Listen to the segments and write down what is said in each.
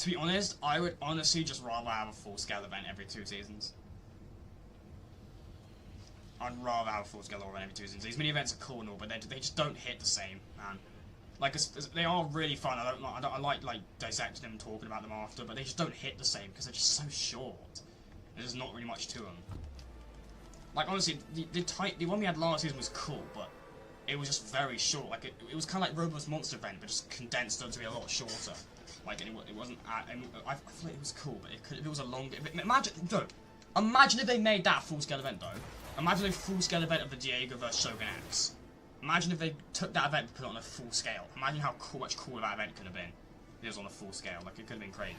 To be honest, I would honestly just rather have a full-scale event every 2 seasons. I'd rather have a full-scale event every 2 seasons. These mini-events are cool and all, but they just don't hit the same, man. Like, they are really fun. I like dissecting them and talking about them after, but they just don't hit the same because they're just so short. There's not really much to them. Like, honestly, the one we had last season was cool, but it was just very short. Like, it was kind of like Roblox Monster Event, but just condensed to be a lot shorter. Like, it wasn't. I feel like it was cool, but if it was a longer. Imagine if they made that a full-scale event, though. Imagine a full-scale event of the Diego vs Shogun X. Imagine if they took that event and put it on a full scale. Imagine how much cooler that event could have been if it was on a full scale. Like, it could have been crazy.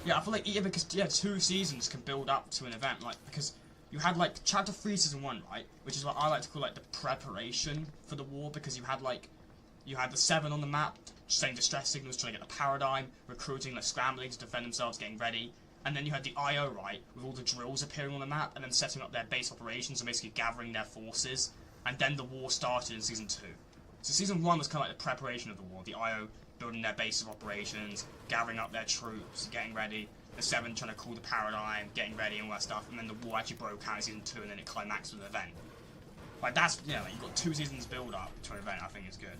Yeah, I feel like, because 2 seasons can build up to an event. Like, because you had, like, Chapter 3 Season 1, right? Which is what I like to call, like, the preparation for the war. Because you had the 7 on the map, sending distress signals, trying to get the paradigm, recruiting, like, scrambling to defend themselves, getting ready. And then you had the IO, right, with all the drills appearing on the map, and then setting up their base operations and basically gathering their forces. And then the war started in Season 2. So Season 1 was kind of like the preparation of the war. The IO building their base of operations, gathering up their troops, getting ready. The 7 trying to call the paradigm, getting ready and all that stuff. And then the war actually broke out in Season 2, and then it climaxed with an event. Like, that's, like, you've got 2 seasons build up to an event. I think is good.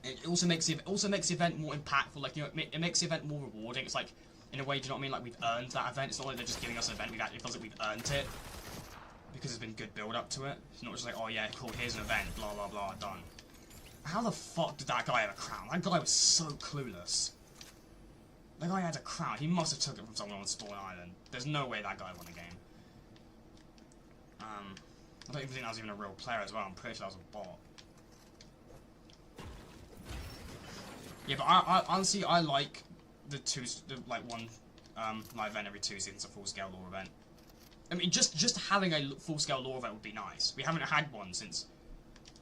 It also makes the event more impactful. Like, it makes the event more rewarding. It's like, in a way, do you know what I mean? Like, we've earned that event. It's not like they're just giving us an event. It feels like we've earned it. Because there's been good build up to it. It's not just like, oh yeah, cool, here's an event, blah blah blah, done. How the fuck did that guy have a crown? That guy was so clueless. That guy had a crown. He must have took it from someone on Spawn Island. There's no way that guy won a game. I don't even think that was even a real player as well. I'm pretty sure that was a bot. Yeah, but I honestly, I like one live event every 2 seasons, a full-scale lore event. I mean, just having a full-scale lore event would be nice. We haven't had one since.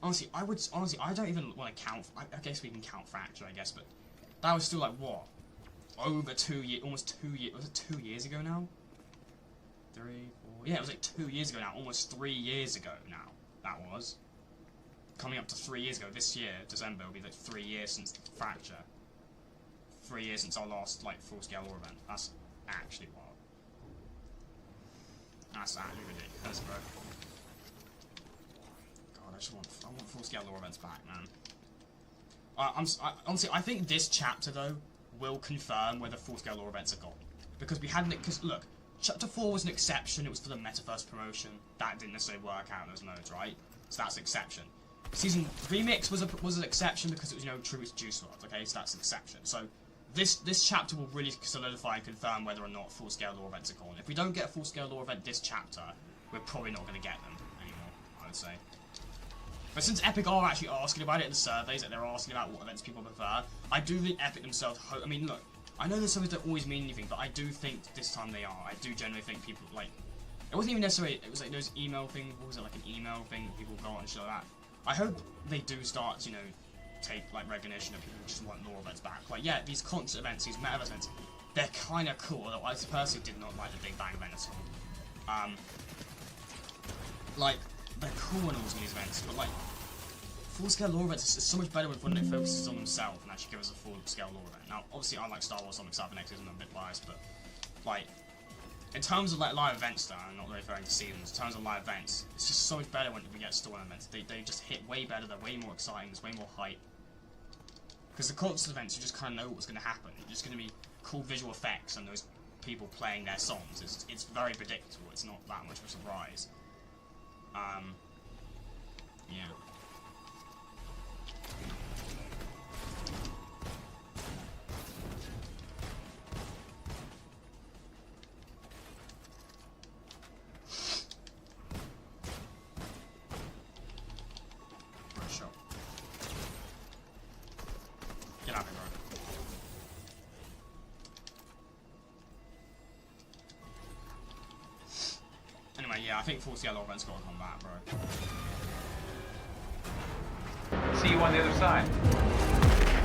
Honestly, I don't even want to count. I guess we can count Fracture, I guess, but that was still like what, over 2 years, almost 2 years. Was it 2 years ago now? 3, 4. Yeah, it was like 2 years ago now. Almost 3 years ago now. That was coming up to 3 years ago. This year, December, will be like 3 years since Fracture. 3 years since our last like full-scale lore event. That's actually wild. That's actually ridiculous, bro. God, I want full-scale lore events back, man. Honestly, I think this chapter though will confirm whether full-scale lore events are gone, because we hadn't. Because look, chapter 4 was an exception. It was for the Metaverse promotion. That didn't necessarily work out in those modes, right? So that's an exception. Season Remix was an exception because it was tribute to Juice WRLD. Okay, so that's an exception. So this chapter will really solidify and confirm whether or not full-scale lore events are gone. If we don't get a full-scale lore event this chapter, we're probably not going to get them anymore, I would say. But since Epic are actually asking about it in the surveys, that they're asking about what events people prefer, I do think Epic themselves I mean, look, I know the surveys don't always mean anything, but I do think this time they are. I do generally think people, like, it wasn't even necessarily, it was like those email things, what was it, like an email thing that people got and shit like that. I hope they do start, take like recognition of people who just want lore events back. Like, yeah, these concert events, these metaverse events, they're kind of cool. Although I personally did not like the Big Bang event at all. Like, they're cool and all these events, but like full-scale lore events is so much better when it focuses on themselves and actually gives us a full-scale lore event. Now, obviously, I like Star Wars, so I'm excited for next season. I'm a bit biased, but like, in terms of like live events, though, I'm not really referring to seasons. In terms of live events, it's just so much better when we get story events. They just hit way better. They're way more exciting. There's way more hype. Because the concert events, you just kind of know what's going to happen. It's just going to be cool visual effects and those people playing their songs. It's very predictable. It's not that much of a surprise. Yeah. Get out of here, bro. Anyway, yeah, I think full-scale lore events gotta come back, bro. See you on the other side.